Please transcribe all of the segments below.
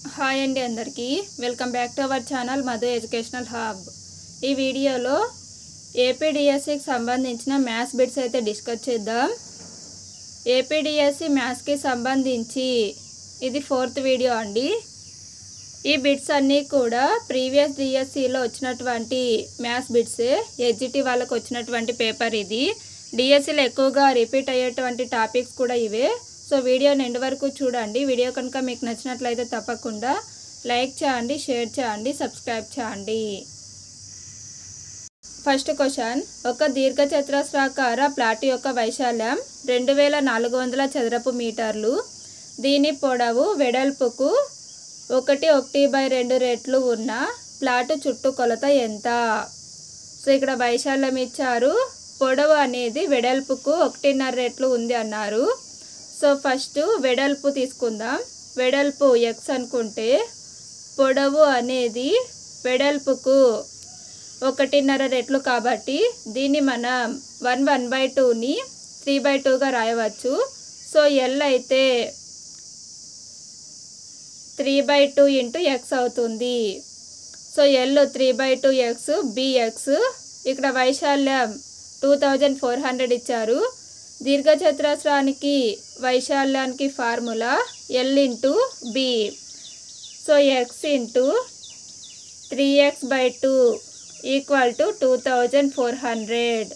Hi అండి అందరికీ welcome back to our channel Madhu educational hub. ఈ వీడియోలో ఏపీడిఎస్సికి సంబంధించిన మ్యాథ్స్ బిట్స్ అయితే డిస్కస్ చేద్దాం। ఏపీడిఎస్సి మ్యాథ్స్కి సంబంధించి ఇది 4th వీడియో అండి। ఈ బిట్స్ అన్నీ కూడా ప్రీవియస్ డిఎస్సిలో వచ్చినటువంటి మ్యాథ్స్ బిట్సే, ఎస్జిటి వాళ్ళకి వచ్చినటువంటి పేపర్ ఇది। డిఎస్సిలో ఎక్కువగా రిపీట్ అయ్యేటువంటి టాపిక్స్ కూడా ఇవే। సో వీడియోని ఎండ్ వరకు చూడండి। వీడియో కనుక మీకు నచ్చినట్లయితే తప్పకుండా లైక్ చేయండి, షేర్ చేయండి, సబ్స్క్రైబ్ చేయండి। ఫస్ట్ క్వశ్చన్, ఒక దీర్ఘచతురస్రాకార ప్లాట్ యొక్క వైశాల్యం 2400 చదరపు మీటర్లు। దీని పొడవు వెడల్పుకు 1/2 రెట్లు ఉన్న ప్లాట్ చుట్టుకొలత ఎంత? సో ఇక్కడ వైశాల్యం ఇచ్చారు, పొడవు అనేది వెడల్పుకు 1.5 రెట్లు ఉంది అన్నారు। సో ఫస్ట్ వెడల్పు తీసుకుందాం। వెడల్పు x అనుకుంటే పొడవు అనేది వెడల్పుకు 1.5 రెట్లు కాబట్టి దీన్ని మనం 1/2ని 3/2గా రాయవచ్చు। సో L అయితే 3/2 × x అవుతుంది। So L 3/2x bx। ఇక్కడ వైశాల్యం 2400 ఇచ్చారు। దీర్ఘచతురస్రానికి వైశాల్యానికి formula L × b। So x × 3x/2 = 2400।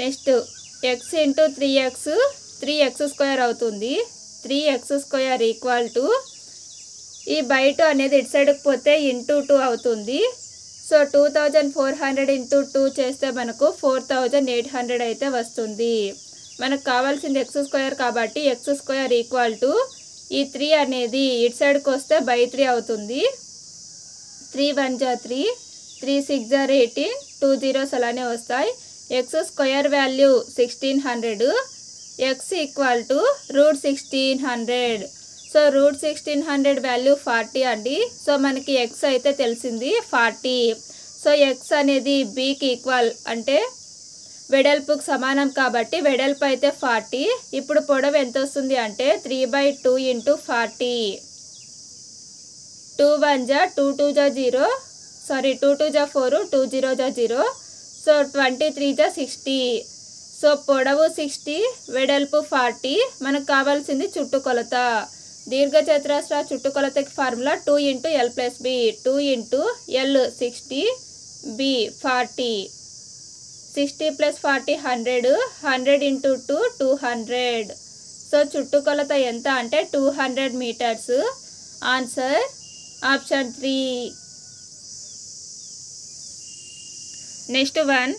Next x × 3x 3x² అవుతుంది। 3x² ఈ బయట అనేది ఇటు సైడ్కి పోతే × 2 అవుతుంది। సో 2400 × 2 చేస్తే మనకు 4800 అయితే వస్తుంది। మనకు కావాల్సింది x² కాబట్టి x² ఈ 3 అనేది ఇటు సైడ్కి వస్తే /3 అవుతుంది। 3 × 1 = 3, 3 × 6 = 18, 2 zeros అలానే వస్తాయి। x² value 1600, x = √1600। So √1600 value 40 అండి। సో మనకి x అయితే తెలిసింది 40। సో x అనేది bకి ఈక్వల్ అంటే వెడల్పుకు సమానం కాబట్టి వెడల్పు అయితే 40। ఇప్పుడు పొడవు ఎంత వస్తుంది అంటే 3/2 × 40। 2 × 1 = 2, 2 = 0, సారీ 2 × 2 = 4, 2 0 = 0। సో 23 = 60। సో పొడవు 60, వెడల్పు 40। మనకు కావాల్సింది చుట్టుకొలత। దీర్ఘచతురస్ర చుట్టుకొలతకి formula 2 × L + b। 2 × L 60, b 40। 60 + 40 100, 100 × 2 200। So చుట్టుకొలత ఎంత అంటే 200 metres. Answer option 3। Next one,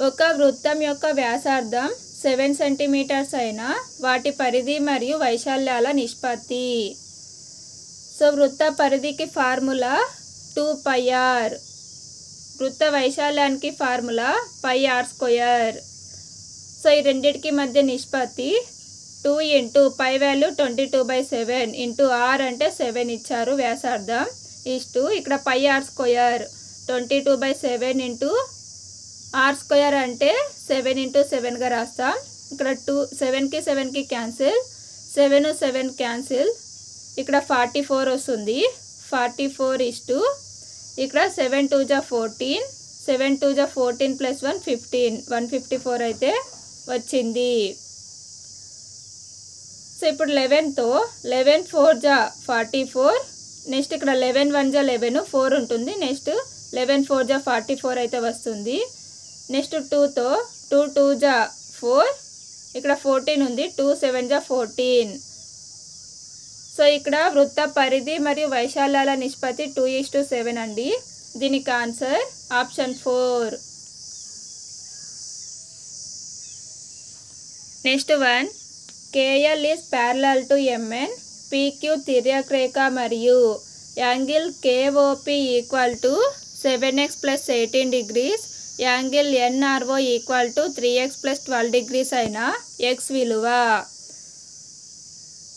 ఒక వృత్తం యొక్క వ్యాసార్థం 7 సెంటీమీటర్స్ అయినా వాటి పరిధి మరియు వైశాల్యాల నిష్పత్తి। సో వృత్త పరిధికి ఫార్ములా 2πr, వృత్త వైశాల్యానికి ఫార్ములా πr²। సో ఈ రెండింటికి మధ్య నిష్పత్తి 2 × π వాల్యూ 22/7 × r అంటే 7 ఇచ్చారు వ్యాసార్థం ఇక్కడ πr² 22/7 × r² అంటే 7 × 7గా రాస్తాం। ఇక్కడ 7కి 7కి క్యాన్సిల్, 7 7 క్యాన్సిల్, ఇక్కడ 44 వస్తుంది। 44 ఇక్కడ 7 2 = 14, 7 2 = 14 + 1 15, 154 అయితే వచ్చింది। సో ఇప్పుడు 11తో 11 4 = 44, నెక్స్ట్ ఇక్కడ 11 1 = 11, 4 ఉంటుంది। నెక్స్ట్ 11 4 = 44 అయితే వస్తుంది। నెక్స్ట్ 2తో 2 2 = 4, ఇక్కడ 14 ఉంది, 2 7 = 14। సో ఇక్కడ వృత్త పరిధి మరియు వైశాల్యాల నిష్పత్తి 2:7 అండి। దీనికి answer option 4। Next one, KL is parallel to MN, PQ తిర్యక్ మరియు angle KOP = 7x + 18 degrees, angle NRO = 3x + 12 degrees అయిన x విలువ।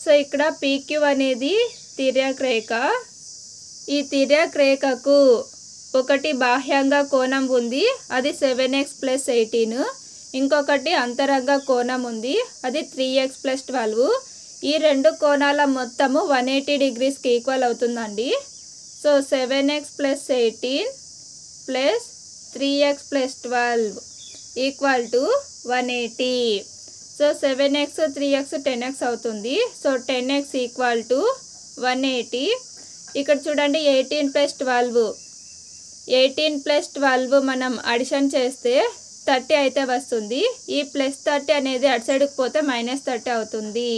సో ఇక్కడ PQ అనేది తిర్యక్ రేఖ। ఈ తిర్యక్ రేఖకు ఒకటి బాహ్యంగా కోణం ఉంది, అది 7x + 18, ఇంకొకటి అంతరంగ కోణం ఉంది, అది 3x + 12। ఈ రెండు కోణాల మొత్తము 180 డిగ్రీస్కి ఈక్వల్ అవుతుందండి. So 7x + 18 + 3x + 12 equal to 180. So 7x 3x 10x అవుతుంది. So 10x equal to 180. ఇక్కడ చూడండి 18 + 12 + 12 మనం అడిషన్ చేస్తే 30 అయితే వస్తుంది. ఈ +30 అనేది అటు సైడ్కి పోతే -30 అవుతుంది.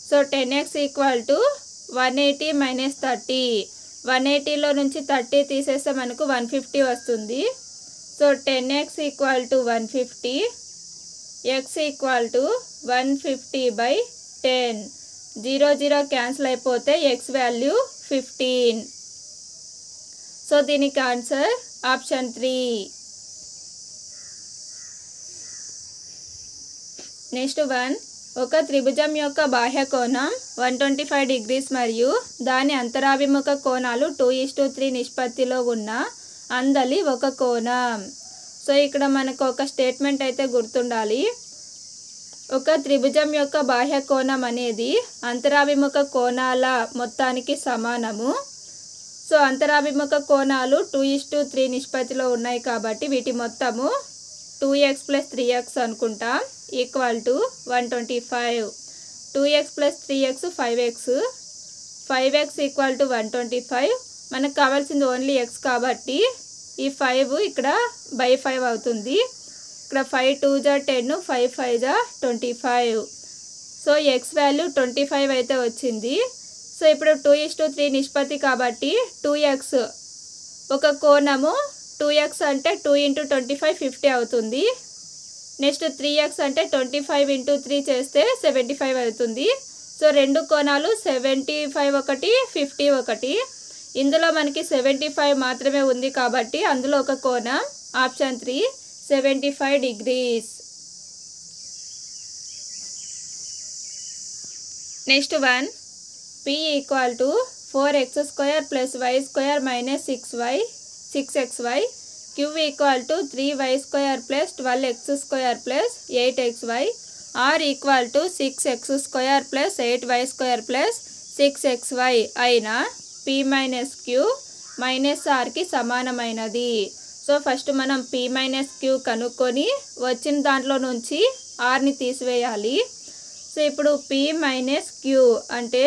So 10x equal to 180 - 30. 180లో నుంచి 30 తీసేస్తే మనకు 150 వస్తుంది. So 10x equal to 150. x equal to 150/10. 0 0 cancel అయిపోతే x వాల్యూ 15. సో దీనికి ఆన్సర్ ఆప్షన్ 3. నెక్స్ట్ 1. ఒక త్రిభుజం యొక్క బాహ్య కోణం 125 డిగ్రీస్ మరియు దాని అంతరాభిముఖ కోణాలు 2:3 నిష్పత్తిలో ఉన్న అందలి ఒక కోణం. సో ఇక్కడ మనకు ఒక స్టేట్మెంట్ అయితే గుర్తుండాలి. ఒక త్రిభుజం యొక్క బాహ్య కోణం అనేది అంతరాభిముఖ కోణాల మొత్తానికి సమానము. సో అంతరాభిముఖ కోణాలు 2:3 నిష్పత్తిలో ఉన్నాయి కాబట్టి వీటి మొత్తము 2x + 3x అనుకుంటాం equal to 125. 2x + 3x 5x. 5x equal to 125. మనకు కావాల్సింది ఓన్లీ x కాబట్టి ఈ 5 ఇక్కడ /5 అవుతుంది. ఇక్కడ 5 2 = 10, 5 5 = 25. సో x వాల్యూ 25 అయితే వచ్చింది. సో ఇప్పుడు 2:3 నిష్పత్తి కాబట్టి 2x ఒక కోణము 2x అంటే 2 × 25 50 అవుతుంది. నెక్స్ట్ 3x అంటే 25 × 3 చేస్తే 75 అవుతుంది. సో రెండు కోణాలు 75 ఒకటి 50 ఒకటి. ఇందులో మనకి 75 మాత్రమే ఉంది కాబట్టి అందులో ఒక కోణం option 3 75 degrees. Next 1. P equal to 4x² + y² - 6xy. Q equal to 3y² + 12x² + 8xy. R equal to 6x² + 8y² + 6xy అయిన P - Q - Rకి సమానమైనది. సో ఫస్ట్ మనం P - Q కనుక్కొని వచ్చిన దాంట్లో నుంచి Rని తీసివేయాలి. సో ఇప్పుడు P - Q అంటే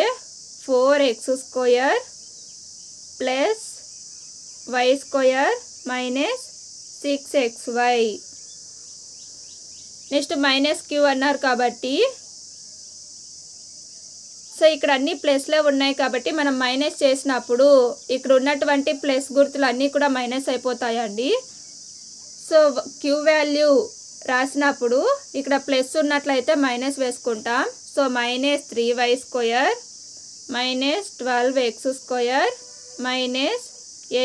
4x² + y² - 6xy. Next -Q అన్నారు కాబట్టి సో ఇక్కడ అన్ని ప్లస్లే ఉన్నాయి కాబట్టి మనం మైనస్ చేసినప్పుడు ఇక్కడ ఉన్నటువంటి ప్లస్ గుర్తులు అన్నీ కూడా మైనస్ అయిపోతాయండి. సో Q వాల్యూ రాసినప్పుడు ఇక్కడ ప్లస్ ఉన్నట్లయితే మైనస్ వేసుకుంటాం. So -3y² - 12x² -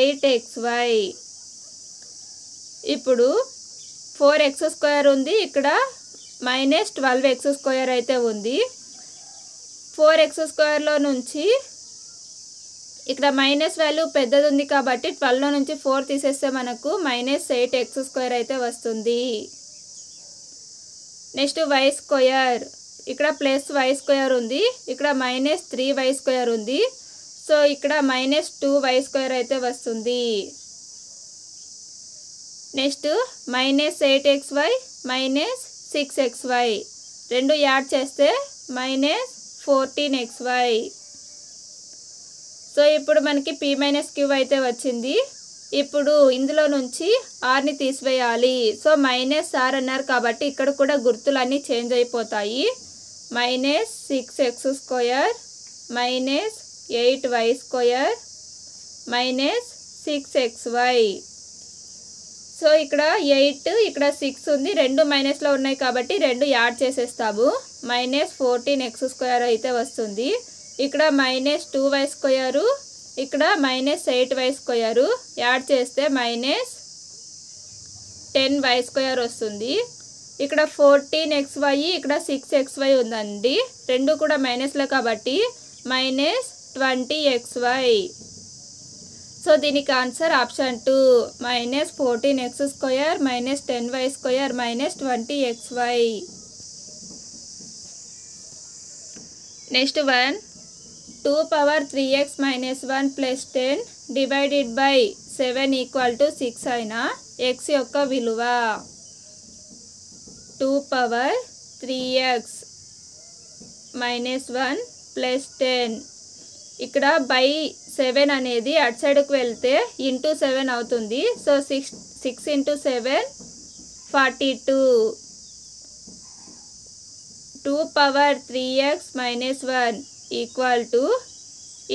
8xy. ఇప్పుడు 4x² ఉంది, ఇక్కడ -12x² అయితే ఉంది. 4x² నుంచి ఇక్కడ మైనస్ వాల్యూ పెద్దది ఉంది కాబట్టి 12లో నుంచి 4 తీసేస్తే మనకు -8x² అయితే వస్తుంది. నెక్స్ట్ y², ఇక్కడ +y² ఉంది, ఇక్కడ -3y² ఉంది. సో ఇక్కడ -2y² అయితే వస్తుంది. నెక్స్ట్ -8xy - 6xy రెండు యాడ్ చేస్తే -14xy. సో ఇప్పుడు మనకి P - Q అయితే వచ్చింది. ఇప్పుడు ఇందులో నుంచి Rని తీసివేయాలి. సో -R అన్నారు కాబట్టి ఇక్కడ కూడా గుర్తులన్నీ చేంజ్ అయిపోతాయి. -6x² - 8y² - 6xy. సో ఇక్కడ 8 ఇక్కడ 6 ఉంది, రెండు మైనస్లో ఉన్నాయి కాబట్టి రెండు యాడ్ చేసేస్తాము. -14x² అయితే వస్తుంది. ఇక్కడ -2y², ఇక్కడ -8y² యాడ్ చేస్తే -10y² వస్తుంది. ఇక్కడ 14xy, ఇక్కడ 6xy ఉందండి, రెండు కూడా మైనస్లో కాబట్టి -20xy. సో దీనికి answer option 2 -14x² - 10y² - 20xy. Next 1 2 power 3x minus 1 plus 10 divided by 7 equal to 6 అయినా x యొక్క విలువ 2 పవర్ 3x మైనస్ 1 ప్లస్ 10 ఇక్కడ బై 7 అనేది అటు సైడ్కి వెళ్తే ఇంటూ 7 అవుతుంది. So 6 into 7 42. 2 power 3x minus 1 equal to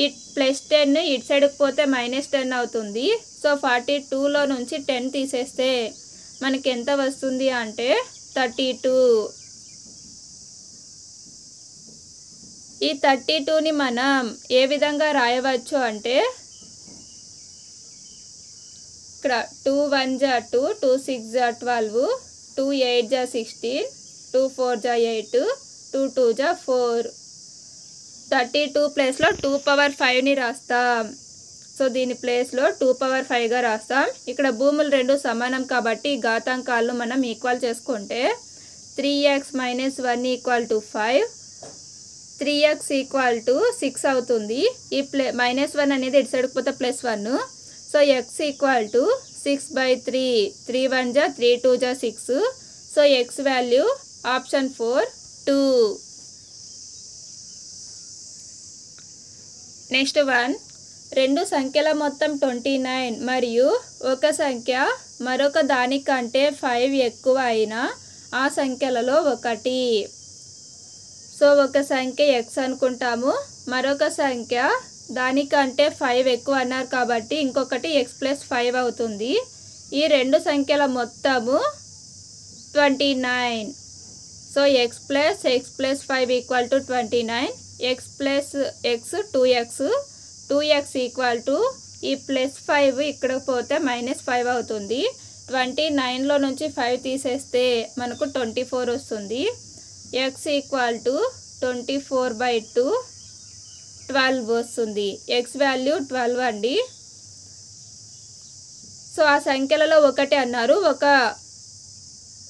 it plus 10 ఇటు సైడ్కి పోతే మైనస్ 10 అవుతుంది. సో 42లో నుంచి 10 తీసేస్తే మనకి ఎంత వస్తుంది అంటే 32. ఈ 32ని మనం ఏ విధంగా రాయవచ్చు అంటే ఇక్కడ 2 1 జా 2 2 6 జా 12 2 8 జా 16 2 4 జా 8 2 2 జా 4. 32 ప్లేస్లో 2 పవర్ 5ని రాస్తాం. సో దీని ప్లేస్లో 2 పవర్ 5గా రాస్తాం. ఇక్కడ భూములు రెండు సమానం కాబట్టి ఘాతాంకాలను మనం ఈక్వల్ చేసుకుంటే 3x minus 1 equal to 5, 3x equal to 6 అవుతుంది. ఈ మైనస్ 1 అనేది ఇటు సైడ్కి పోతే plus 1. So x equal to 6/3. 3 1 జా 3 2 జా 6. So x value option 4 2. Next 1 రెండు సంఖ్యల మొత్తం 29 మరియు ఒక సంఖ్య మరొక దానికంటే 5 ఎక్కువ అయినా ఆ సంఖ్యలలో ఒకటి. సో ఒక సంఖ్య x అనుకుంటాము, మరొక సంఖ్య దానికంటే 5 ఎక్కువ అన్నారు కాబట్టి ఇంకొకటి x ప్లస్ 5 అవుతుంది. ఈ రెండు సంఖ్యల మొత్తము 29. So x plus 5 equal to 29. x plus x 2x equal to ఈ ప్లస్ 5 ఇక్కడ పోతే మైనస్ 5 అవుతుంది. 29లో నుంచి 5 తీసేస్తే మనకు 24 వస్తుంది. x ఈక్వల్ టు 24/2 12 వస్తుంది. x వాల్యూ 12 అండి. సో ఆ సంఖ్యలలో ఒకటి అన్నారు,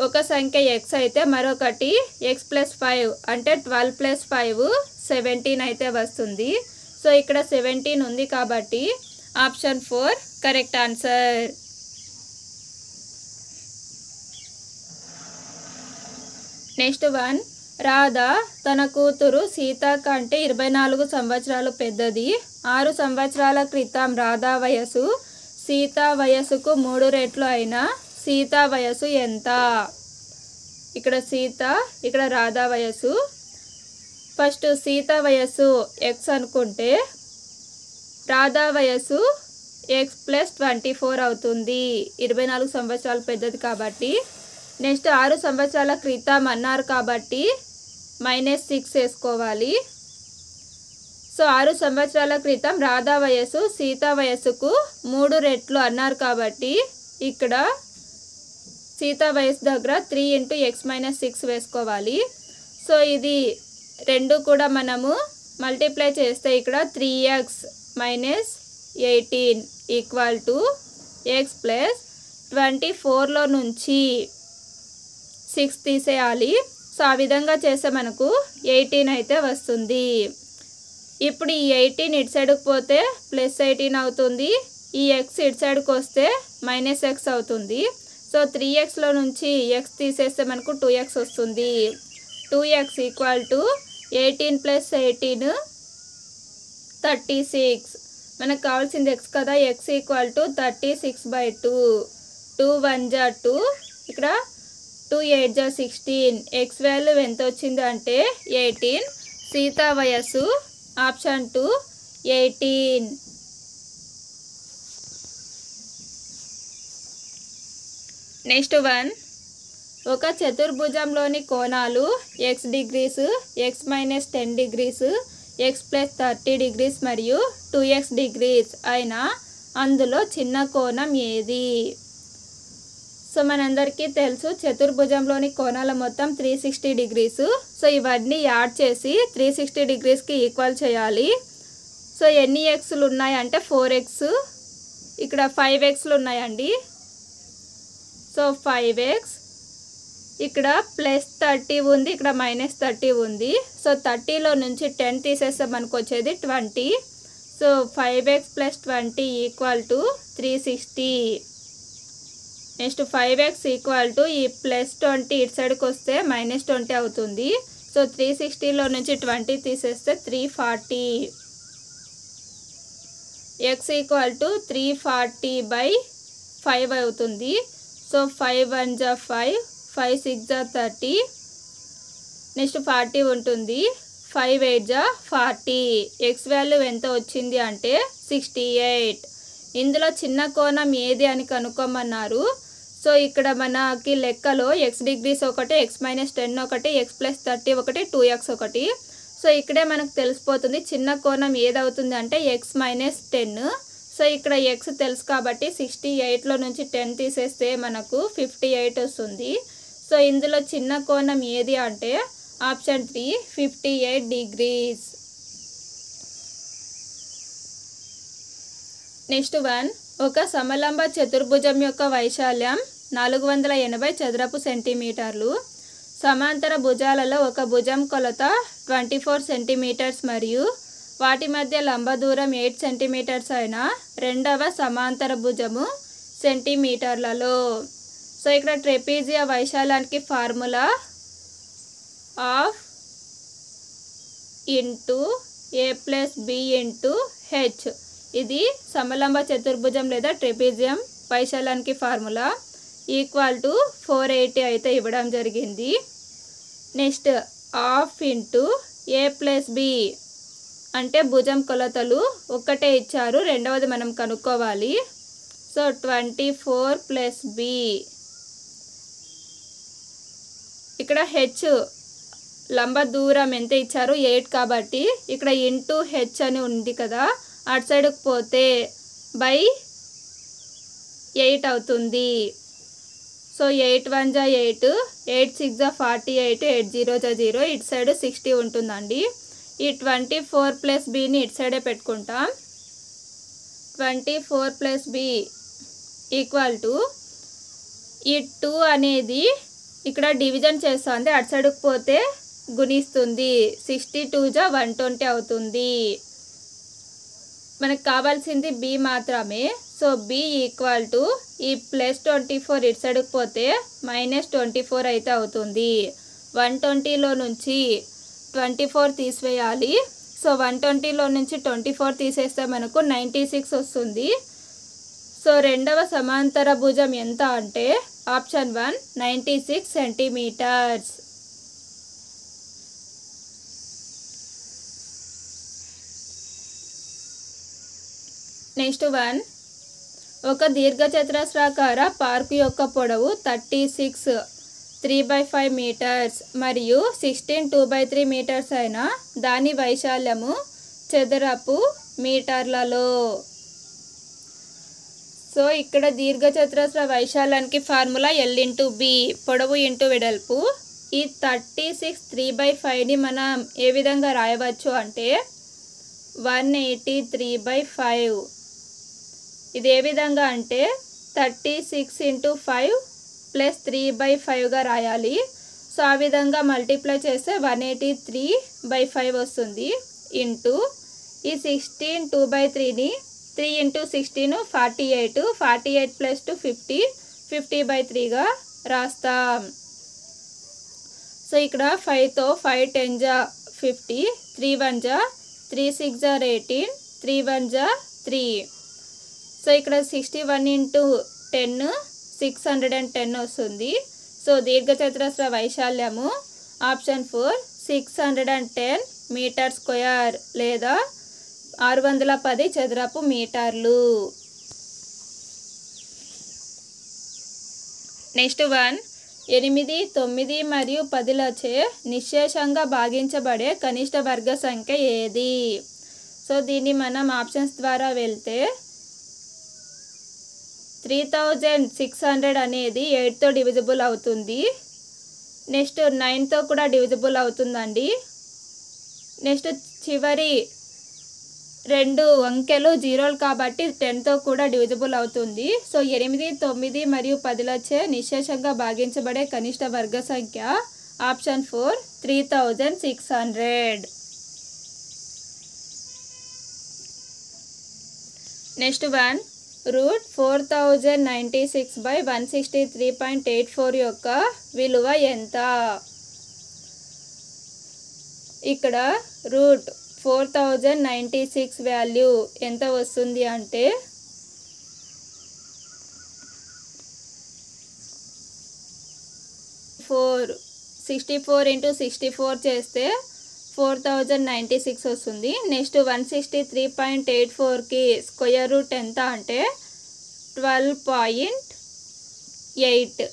ఒక సంఖ్య x అయితే మరొకటి x ప్లస్ 5 అంటే 12 ప్లస్ 5 17 అయితే వస్తుంది. సో ఇక్కడ 17 ఉంది కాబట్టి option 4 correct answer. Next 1 Radha తన కూతురు సీత కంటే 24 సంవత్సరాలు పెద్దది. 6 సంవత్సరాల క్రితం రాధా వయసు సీత వయసుకు 3 రెట్లు అయినా సీత వయసు ఎంత? ఇక్కడ సీత, ఇక్కడ రాధా వయసు. ఫస్ట్ సీత వయసు x అనుకుంటే రాధా వయసు x ప్లస్ 24 అవుతుంది. 24 సంవత్సరాలు పెద్దది కాబట్టి. నెక్స్ట్ 6 సంవత్సరాల క్రితం అన్నారు కాబట్టి -6 వేసుకోవాలి. సో 6 సంవత్సరాల క్రితం రాధా వయసు సీత వయసుకు 3 రెట్లు అన్నారు కాబట్టి ఇక్కడ సీత వయసు దగ్గర 3 × x - 6 వేసుకోవాలి. సో ఇది రెండు కూడా మనము మల్టిప్లై చేస్తే ఇక్కడ 3x - 18 equal to x plus 24లో నుంచి 6 తీసేయాలి. సో ఆ విధంగా చేస్తే మనకు 18 అయితే వస్తుంది. ఇప్పుడు ఈ 18 ఇటు సైడ్కి పోతే ప్లస్ 18 అవుతుంది. ఈ x ఇటు సైడ్కి వస్తే -x అవుతుంది. సో 3xలో నుంచి x తీసేస్తే మనకు 2x వస్తుంది. 2x equal to 18 + 18 36. మనకు కావాల్సింది x కదా, x ఈక్వల్ టు 36/2. 2 1 జా 2, ఇక్కడ 2 8 జా 16. x వాల్యూ ఎంత వచ్చింది అంటే 18. సీత వయస్సు ఆప్షన్ 2 18. నెక్స్ట్ 1 ఒక చతుర్భుజంలోని కోణాలు x degrees, x - 10 degrees, x + 30 degrees మరియు 2x డిగ్రీస్ అయినా అందులో చిన్న కోణం ఏది? సో మనందరికీ తెలుసు చతుర్భుజంలోని కోణాల మొత్తం 360 డిగ్రీస్. సో ఇవన్నీ యాడ్ చేసి 360 డిగ్రీస్కి ఈక్వల్ చేయాలి. సో ఎన్ని ఎక్స్లు ఉన్నాయంటే 4x, ఇక్కడ 5xలు ఉన్నాయండి. సో 5x ఇక్కడ +30 ఉంది, ఇక్కడ -30 ఉంది. సో 30లో నుంచి 10 తీసేస్తే మనకు వచ్చేది 20. So 5x + 20 = 360. నెక్స్ట్ 5x ఈ +20 ఇటు సైడ్కి వస్తే -20 అవుతుంది. సో 360లో నుంచి 20 తీసేస్తే 340. x = 340/5 అవుతుంది. సో 5 1 = 5, 5 6 = 30. నెక్స్ట్ 40 ఉంటుంది. 5 8 = 40. x వాల్యూ ఎంత వచ్చింది అంటే 68. ఇందులో చిన్న కోణం ఏది అని కనుక్కోమన్నారు. సో ఇక్కడ మనకి లెక్కలో x డిగ్రీస్ ఒకటి, x - 10 ఒకటి, x + 30 ఒకటి, 2x ఒకటి. సో ఇక్కడే మనకు తెలిసిపోతుంది చిన్న కోణం ఏదవుతుంది అంటే x - 10. సో ఇక్కడ x తెలుసు కాబట్టి 68లో నుంచి 10 తీసేస్తే మనకు 58 వస్తుంది. సో ఇందులో చిన్న కోణం ఏది అంటే ఆప్షన్ 3 58 degrees. నెక్స్ట్ 1 ఒక సమలంబ చతుర్భుజం యొక్క వైశాల్యం 480 చదరపు సెంటీమీటర్లు. సమాంతర భుజాలలో ఒక భుజం కొలత 24 సెంటీమీటర్స్ మరియు వాటి మధ్య లంబ దూరం 8 సెంటీమీటర్స్ అయిన రెండవ సమాంతర భుజము సెంటీమీటర్లలో. సో ఇక్కడ ట్రెపీజియా వైశాల్యానికి ఫార్ములా ½ × a + b × h. ఇది సమలంబ చతుర్భుజం లేదా ట్రెపీజియం వైశాల్యానికి ఫార్ములా =480 అయితే ఇవ్వడం జరిగింది. నెక్స్ట్ ½ × a + b అంటే భుజం కొలతలు ఒక్కటే ఇచ్చారు, రెండవది మనం కనుక్కోవాలి. So 24 + b. ఇక్కడ h లంబ దూరం ఎంత ఇచ్చారు 8 కాబట్టి ఇక్కడ ఇంటూ h అని ఉంది కదా, అటు సైడ్కి పోతే /8 అవుతుంది. సో 8 1 = 8, 8 6 = 48, 8 0 = 0, ఇటు సైడ్ 60 ఉంటుందండి. ఈ 24 + bని ఇటు సైడే పెట్టుకుంటాం. 24 + b = ఈ 2 అనేది ఇక్కడ డివిజన్ చేస్తుంది, అటు సైడ్కి పోతే గుణిస్తుంది. 62 = 120 అవుతుంది. మనకు కావాల్సింది b మాత్రమే. సో b = ఈ +24 ఇటు సైడ్కి పోతే -24 అయితే అవుతుంది. 120లో నుంచి 24 తీసివేయాలి. సో 120లో నుంచి 24 తీసేస్తే మనకు 96 వస్తుంది. సో రెండవ సమాంతర భుజం ఎంత అంటే ఆప్షన్ 1 96 సెంటీమీటర్స్. నెక్స్ట్ 1 ఒక దీర్ఘచతురస్రాకార పార్కు యొక్క పొడవు 36 3/5 మీటర్స్ మరియు 16 2/3 మీటర్స్ అయిన దాని వైశాల్యము చదరపు మీటర్లలో. సో ఇక్కడ దీర్ఘచతురస్ర వైశాల్యానికి ఫార్ములా L × b, పొడవు × వెడల్పు. ఈ 36 3/5ని మనం ఏ విధంగా రాయవచ్చు అంటే 183/5. ఇది ఏ విధంగా అంటే 36 × 5 + 3/5గా రాయాలి. సో ఆ విధంగా మల్టిప్లై చేస్తే 183/5 వస్తుంది. ఇంటూ ఈ 16 2/3ని 3 × 16 48, 48 + 2 50, 50/3గా రాస్తాం. సో ఇక్కడ 5తో 5 10 = 50, 3 1 = 3 6 = 18, 3 1 = 3. సో ఇక్కడ 61 × 10 610 వస్తుంది. సో దీర్ఘచతురస్ర వైశాల్యము ఆప్షన్ 4 610 మీటర్ స్క్వేర్ లేదా 610 చదరపు మీటర్లు. నెక్స్ట్ 1 8 9 మరియు 10లచే నిశ్శేషంగా భాగించబడే కనిష్ట వర్గ సంఖ్య ఏది? సో దీన్ని మనం ఆప్షన్స్ ద్వారా వెళ్తే 3600 అనేది 8తో డివిజిబుల్ అవుతుంది. నెక్స్ట్ 9తో కూడా డివిజిబుల్ అవుతుందండి. నెక్స్ట్ చివరి రెండు అంకెలు జీరోలు కాబట్టి 10తో కూడా డివిజిబుల్ అవుతుంది. సో 8, 9 మరియు 10లచే నిశ్శేషంగా భాగించబడే కనిష్ట వర్గ సంఖ్య ఆప్షన్ 4 3600. నెక్స్ట్ వన్, √4096/163.84 యొక్క విలువ ఎంత? ఇక్కడ √4096 వాల్యూ ఎంత వస్తుంది అంటే 64 × 64 చేస్తే 4096 వస్తుంది. నెక్స్ట్ 163.84కి స్క్వేర్ రూట్ ఎంత అంటే 12.8.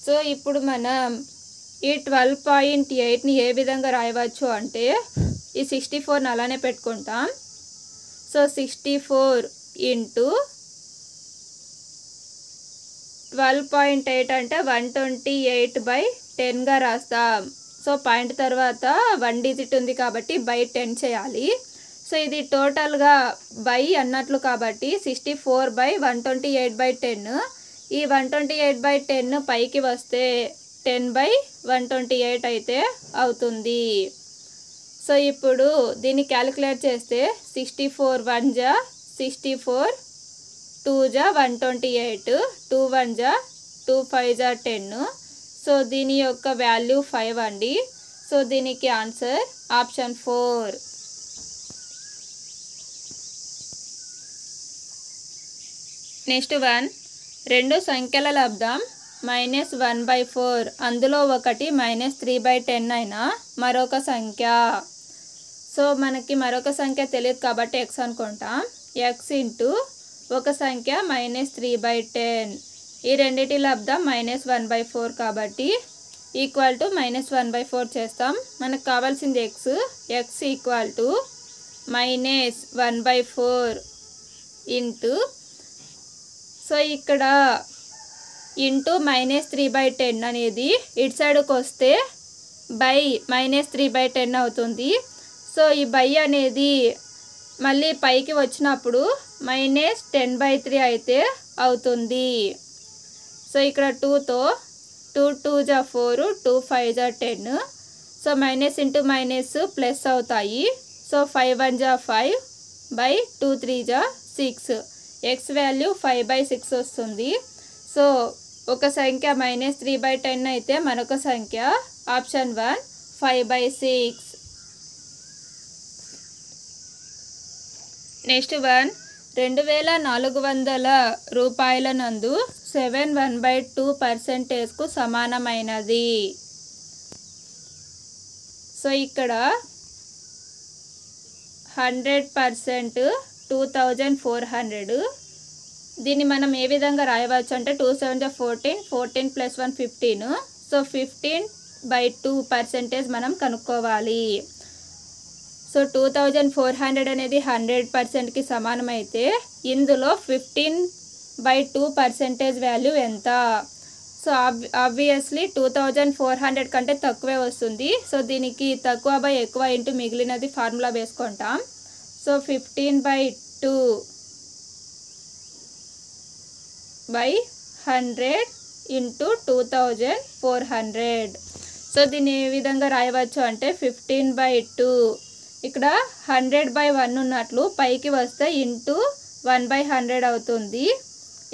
సో ఇప్పుడు మనం ఈ 12.8ని ఏ విధంగా రాయవచ్చు అంటే ఈ 64ని అలానే పెట్టుకుంటాం. సో 64 × 12.8 అంటే 128/10గా రాస్తాం. సో పాయింట్ తర్వాత 1 డిజిట్ ఉంది కాబట్టి బై 10 చేయాలి. సో ఇది టోటల్గా బై అన్నట్లు కాబట్టి 64/128/10. ఈ 128/10 పైకి వస్తే 10/128 అయితే అవుతుంది. సో ఇప్పుడు దీన్ని క్యాలిక్యులేట్ చేస్తే 64 1 జా 64, 2 జా 128, 2 1 జా 2 5 జా 10. సో దీని యొక్క వాల్యూ 5 అండి. సో దీనికి ఆన్సర్ ఆప్షన్ 4. నెక్స్ట్ వన్, రెండు సంఖ్యల లబ్దం -1/4, అందులో ఒకటి -3/10 అయినా మరొక సంఖ్య. సో మనకి మరొక సంఖ్య తెలియదు కాబట్టి x అనుకుంటాం. x ఇంటూ ఒక సంఖ్య -3/10, ఈ రెండిటి లబ్దం -1/4 కాబట్టి ఈక్వల్ టు -1/4 చేస్తాం. మనకు కావాల్సింది x equal to -1/4 into, so ఇక్కడ ఇంటూ -3/10 అనేది ఇటు సైడ్కి వస్తే బై -3/10 అవుతుంది. సో ఈ బై అనేది మళ్ళీ పైకి వచ్చినప్పుడు -10/3 అయితే అవుతుంది. సో ఇక్కడ 2తో 2 2 జా 4, 2 5 జా 10. So minus into minus plus అవుతాయి. సో 5 1 జా 5/2 3 జా 6. ఎక్స్ వాల్యూ 5/6 వస్తుంది. సో ఒక సంఖ్య -3/10 అయితే మరొక సంఖ్య ఆప్షన్ 1 5/6. నెక్స్ట్ వన్, 2400 రూపాయల నందు 7 1/2%కు సమానమైనది. సో ఇక్కడ 100% 2400. దీన్ని మనం ఏ విధంగా రాయవచ్చు అంటే 2 7 14, 14 + 1 15. సో 15/2% మనం కనుక్కోవాలి. సో 2400 అనేది 100%కి సమానమైతే ఇందులో 15/2% వాల్యూ ఎంత? సో ఆబ్వియస్లీ 2400 కంటే తక్కువే వస్తుంది. సో దీనికి తక్కువ బై ఎక్కువ ఇంటూ మిగిలినది ఫార్ములా వేసుకుంటాం. So 15/2/100 into 2400. సో దీన్ని ఏ విధంగా రాయవచ్చు అంటే 15/2, ఇక్కడ 100/1 ఉన్నట్లు పైకి వస్తే ఇంటూ 1/100 అవుతుంది,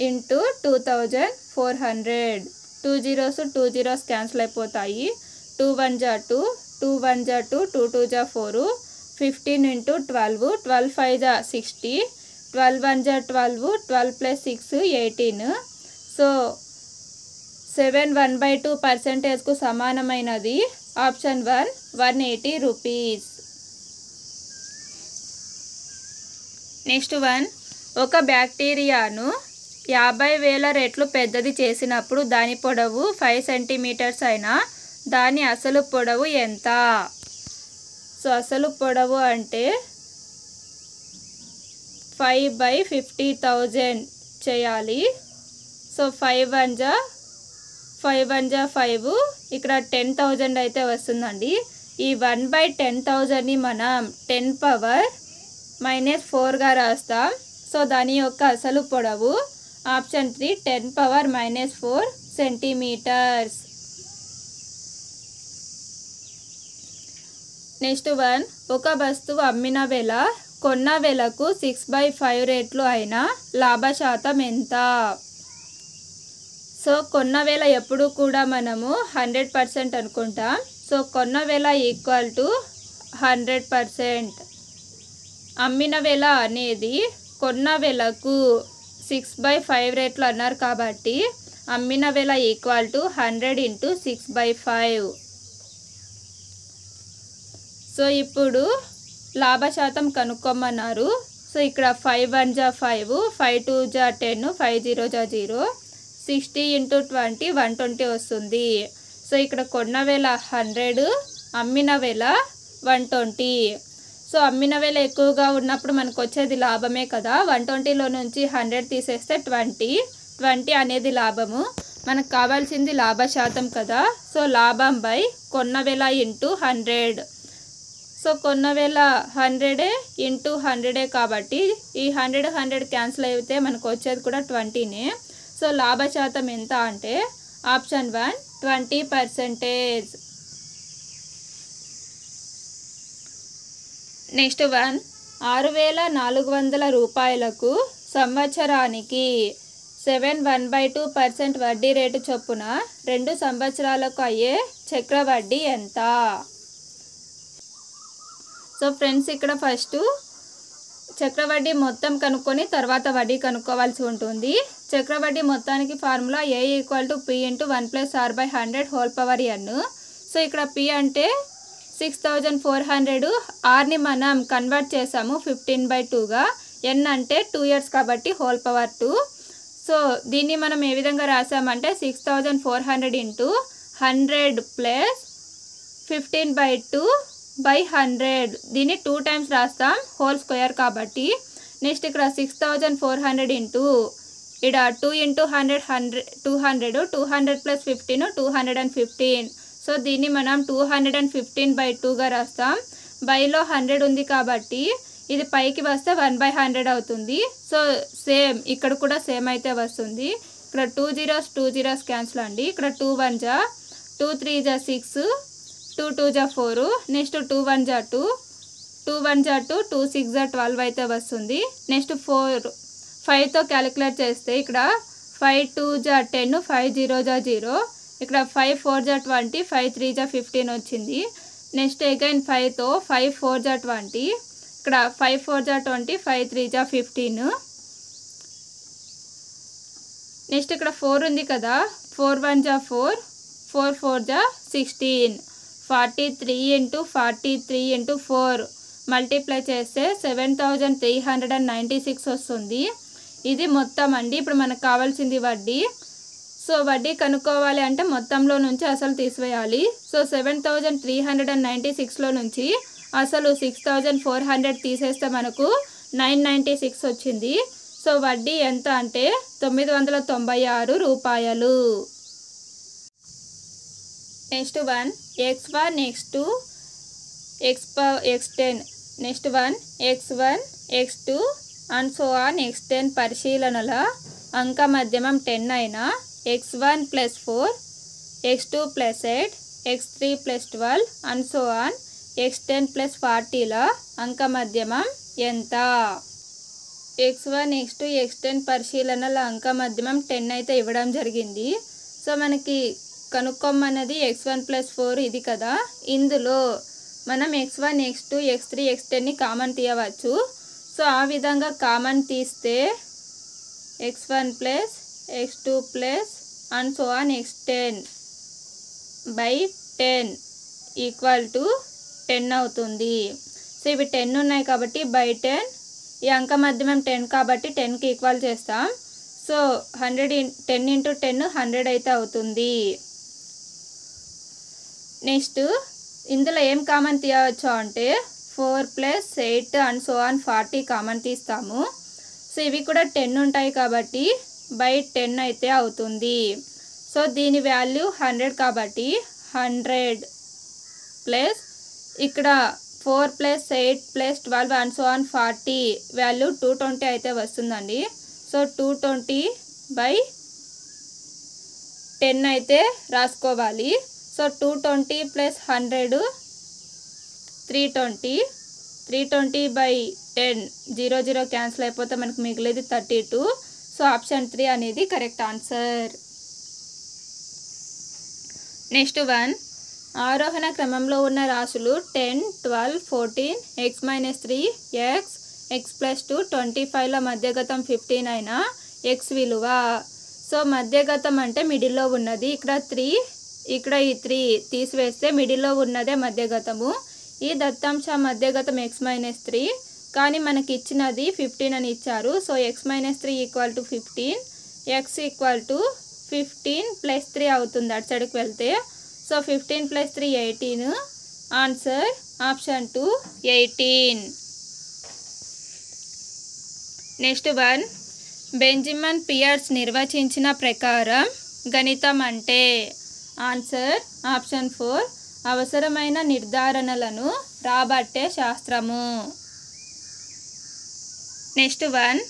ఇంటూ 2400. 2 zeros 2 zeros క్యాన్సిల్ అయిపోతాయి. 2 1 జా 2, 2 1 జా 2, 2 2 జా 4. 15 ఇంటూ 12, 12 5 జా 60, 12 1 జా 12, 12 + 6 18. సో 7 1/2%కు సమానమైనది ఆప్షన్ 1 180 రూపీస్. నెక్స్ట్ వన్, ఒక బ్యాక్టీరియాను 50,000 రెట్లు పెద్దది చేసినప్పుడు దాని పొడవు 5 సెంటీమీటర్స్ అయినా దాని అసలు పొడవు ఎంత? సో అసలు పొడవు అంటే 5/50,000 చేయాలి. సో 5 1 జా 5, ఇక్కడ 10,000 అయితే వస్తుందండి. ఈ 1/10,000ని మనం 10 పవర్ -4గా రాస్తాం. సో దాని యొక్క అసలు పొడవు ఆప్షన్ 3 10⁻⁻4 సెంటీమీటర్స్. నెక్స్ట్ 1 ఒక వస్తువు అమ్మిన వెల కొన్న వెలకు 6/5 రెట్లు అయినా లాభ శాతం ఎంత? సో కొన్న వెల ఎప్పుడు కూడా మనము 100% అనుకుంటాం. సో కొన్న వెల ఈక్వల్ టు 100%. అమ్మిన వెల అనేది కొన్న వెలకు 6/5 రెట్లు అన్నారు కాబట్టి అమ్మిన వెల ఈక్వల్ టు 100 × 6/5. సో ఇప్పుడు లాభ శాతం కనుక్కోమన్నారు. సో ఇక్కడ 5 1 జా 5, 5 2 జా 10, 5 0 జా 0, 60 × 20 120 వస్తుంది. సో ఇక్కడ కొన్న వెల 100, అమ్మిన వెల 120. సో అమ్మిన వెల ఎక్కువగా ఉన్నప్పుడు మనకు వచ్చేది లాభమే కదా. 120లో నుంచి 100 తీసేస్తే 20 అనేది లాభము. మనకు కావాల్సింది లాభ శాతం కదా. సో లాభం బై కొన్న వెల × 100. సో కొన్న వెల 100 × 100 కాబట్టి ఈ 100 క్యాన్సిల్ అయితే మనకు వచ్చేది కూడా 20నే. సో లాభ శాతం ఎంత అంటే ఆప్షన్ 1 20%. నెక్స్ట్ 1 6,400 రూపాయలకు సంవత్సరానికి 7.12% వడ్డీ రేటు చొప్పున 2 సంవత్సరాలకు అయ్యే చక్రవడ్డీ ఎంత? సో ఫ్రెండ్స్ ఇక్కడ ఫస్ట్ చక్రవడ్డీ మొత్తం కనుక్కొని తర్వాత వడ్డీ కనుక్కోవాల్సి ఉంటుంది. చక్రవడ్డీ మొత్తానికి formula A = P × 1 + R/100 n. So ఇక్కడ P అంటే 6,400, Rని మనం కన్వర్ట్ చేసాము 15/2గా, n అంటే 2 years కాబట్టి (2). సో దీన్ని మనం ఏ విధంగా రాసామంటే 6,400 × 100 + 15/2/100. దీన్ని 2 times రాస్తాం (2) కాబట్టి. నెక్స్ట్ ఇక్కడ 6,400 ఇక్కడ 2 × 100 200, 200 + 15 215. సో దీన్ని మనం 215/2గా రాస్తాం. బైలో 100 ఉంది కాబట్టి ఇది పైకి వస్తే 1/100 అవుతుంది. సో సేమ్ ఇక్కడ కూడా సేమ్ అయితే వస్తుంది. ఇక్కడ 2 zeros క్యాన్సిల్ అండి. ఇక్కడ 2 1 జా 2 3 జా 6, 2 2 జా 4, నెక్స్ట్ 2 1 జా 2, 2 1 జా 2, 2 6 జా 12 అయితే వస్తుంది. నెక్స్ట్ 5తో క్యాలిక్యులేట్ చేస్తే ఇక్కడ 5 2 జా 10, 5 0 జా 0, ఇక్కడ 5 4 జా 20, 5 3 జా 15 వచ్చింది. నెక్స్ట్ అగైన్ 5తో 5 4 జా 20, ఇక్కడ 5 4 జా 20, 5 3 జా 15. నెక్స్ట్ ఇక్కడ 4 ఉంది కదా, 4 1 జా 4, 4 4 జా 16, 43 × 43 × 4 మల్టిప్లై చేస్తే 7,396 వస్తుంది. ఇది మొత్తం అండి. ఇప్పుడు మనకు కావాల్సింది వడ్డీ. సో వడ్డీ కనుక్కోవాలి అంటే మొత్తంలో నుంచి అసలు తీసివేయాలి. సో 7,396లో నుంచి అసలు 6,400 తీసేస్తే మనకు 996 వచ్చింది. సో వడ్డీ ఎంత అంటే 996 రూపాయలు. Next 1 x1 x2 x10. Next 1 x1 x2 and so on x10 పరిశీలనల అంక మధ్యమం 10 అయినా x1 + 4 x2 + 8 x3 + 12 and so on x10 + 40ల అంక మధ్యమం ఎంత? x1 x2 x10 పరిశీలనల అంక మధ్యమం 10 అయితే ఇవ్వడం జరిగింది. సో మనకి కనుక్కోమన్నది x1 + 4 ఇది కదా. ఇందులో మనం x1 x2 x3 x10ని కామన్ తీయవచ్చు. సో ఆ విధంగా కామన్ తీస్తే x1 + x2 + and so on x10/10 = 10 అవుతుంది. సో ఇవి 10 ఉన్నాయి కాబట్టి /10, ఈ అంక మధ్యమం 10 కాబట్టి 10కి ఈక్వల్ చేస్తాం. సో 10 × 10 100 అయితే అవుతుంది. నెక్స్ట్ ఇందులో ఏం కామన్ తీయవచ్చు అంటే 4 + 8 అండ్ సో ఆన్ 40 కామన్ తీస్తాము. సో ఇవి కూడా 10 ఉంటాయి కాబట్టి /10 అయితే అవుతుంది. సో దీని వాల్యూ 100 కాబట్టి 100 ప్లస్ ఇక్కడ 4 + 8 + 12 and so on 40 వాల్యూ 220 అయితే వస్తుందండి. సో 220/10 అయితే రాసుకోవాలి. సో 220 + 100 320. 320/10 0 0 క్యాన్సిల్ అయిపోతే మనకు మిగిలేది 32. సో ఆప్షన్ 3 అనేది కరెక్ట్ ఆన్సర్. నెక్స్ట్ 1 ఆరోహణ క్రమంలో ఉన్న రాశులు 10, 12, 14, x - 3, x + 2, 25ల మధ్యగతం 15 అయినా x విలువ. సో మధ్యగతం అంటే మిడిల్లో ఉన్నది. ఇక్కడ 3, ఇక్కడ ఈ 3 తీసివేస్తే మిడిల్లో ఉన్నదే మధ్యగతము. ఈ దత్తాంశ మధ్యగతం x - 3 కానీ మనకి ఇచ్చినది 15 అని ఇచ్చారు. సో x - 3 = 15, x = 15 + 3 అవుతుంది అటు సైడ్కి వెళ్తే. So 15 + 3 18. Answer option 2 18. Next 1 Benjamin Peirce నిర్వచించిన ప్రకారం గణితం అంటే. ఆన్సర్ ఆప్షన్ 4 అవసరమైన నిర్ధారణలను రాబట్టే శాస్త్రము. నెక్స్ట్ 1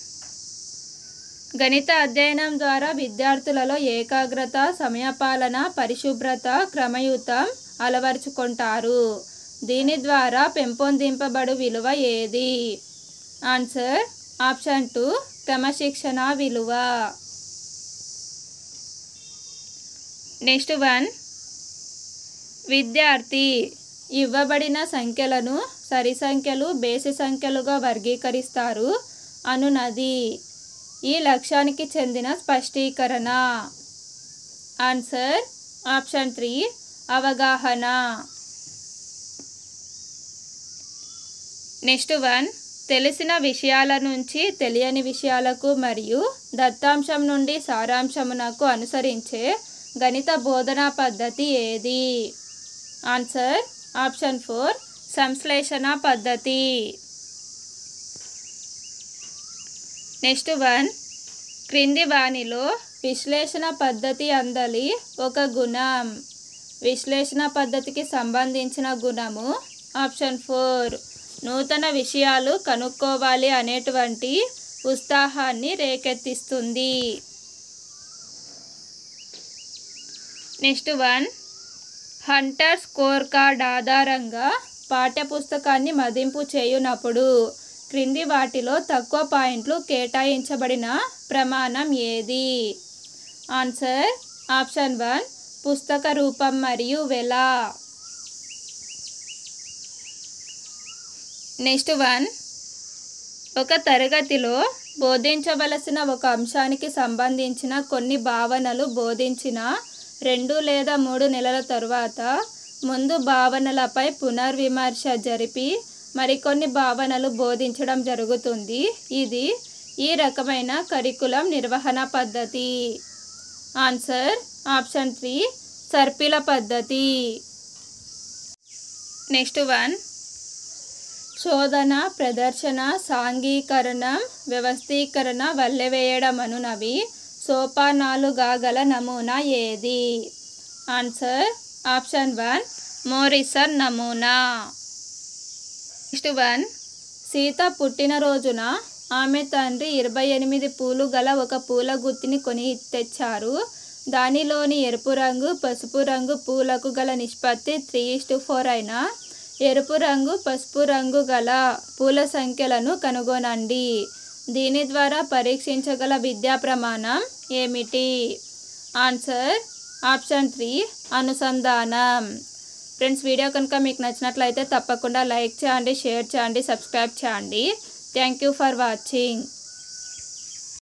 గణిత అధ్యయనం ద్వారా విద్యార్థులలో ఏకాగ్రత, సమయపాలన, పరిశుభ్రత, క్రమయుతం అలవర్చుకుంటారు. దీని ద్వారా పెంపొందింపబడు విలువ ఏది? ఆన్సర్ ఆప్షన్ 2 క్రమశిక్షణ విలువ. నెక్స్ట్ 1 విద్యార్థి ఇవ్వబడిన సంఖ్యలను సరి సంఖ్యలు, బేసి సంఖ్యలుగా వర్గీకరిస్తారు అనునది ఈ లక్ష్యానికి చెందిన స్పష్టీకరణ. ఆన్సర్ ఆప్షన్ 3 అవగాహన. నెక్స్ట్ 1 తెలిసిన విషయాల నుంచి తెలియని విషయాలకు మరియు దత్తాంశం నుండి సారాంశమునకు అనుసరించే గణిత బోధనా పద్ధతి ఏది? ఆన్సర్ ఆప్షన్ 4 సంశ్లేషణ పద్ధతి. నెక్స్ట్ 1 క్రింది వానిలో విశ్లేషణ పద్ధతి అందలి ఒక గుణం. విశ్లేషణ పద్ధతికి సంబంధించిన గుణము ఆప్షన్ 4 నూతన విషయాలు కనుక్కోవాలి అనేటువంటి ఉత్సాహాన్ని రేకెత్తిస్తుంది. నెక్స్ట్ 1 హంటర్ స్కోర్ కార్డ్ ఆధారంగా పాఠ్యపుస్తకాన్ని మదింపు చేయునప్పుడు క్రింది వాటిలో తక్కువ పాయింట్లు కేటాయించబడిన ప్రమాణం ఏది? ఆన్సర్ ఆప్షన్ 1 పుస్తక రూపం మరియు వెల. నెక్స్ట్ 1 ఒక తరగతిలో బోధించవలసిన ఒక అంశానికి సంబంధించిన కొన్ని భావనలు బోధించిన 2 లేదా 3 నెలల తరువాత ముందు భావనలపై పునర్విమర్శ జరిపి మరికొన్ని భావనలు బోధించడం జరుగుతుంది. ఇది ఈ రకమైన కరికులం నిర్వహణ పద్ధతి. ఆన్సర్ ఆప్షన్ 3 సర్పిల పద్ధతి. నెక్స్ట్ 1 శోధన, ప్రదర్శన, సాంఘీకరణం, వ్యవస్థీకరణ, వల్లెవేయడం అనునవి సోపానాలుగా గల నమూనా ఏది? ఆన్సర్ ఆప్షన్ 1 మోరిసన్ నమూనా. నెక్స్ట్ 1 సీత పుట్టినరోజున ఆమె తండ్రి 28 పూలు గల ఒక పూల గుత్తిని కొని తెచ్చారు. దానిలోని ఎరుపు రంగు, పసుపు రంగు పూలకు గల నిష్పత్తి 3:4 అయిన ఎరుపు రంగు, పసుపు రంగు గల పూల సంఖ్యలను కనుగొనండి. దీని ద్వారా పరీక్షించగల విద్యా ప్రమాణం ఏమిటి? ఆన్సర్ ఆప్షన్ 3 అనుసంధానం. ఫ్రెండ్స్, వీడియో కనుక మీకు నచ్చినట్లయితే తప్పకుండా లైక్ చేయండి, షేర్ చేయండి, సబ్స్క్రైబ్ చేయండి. Thank you for watching.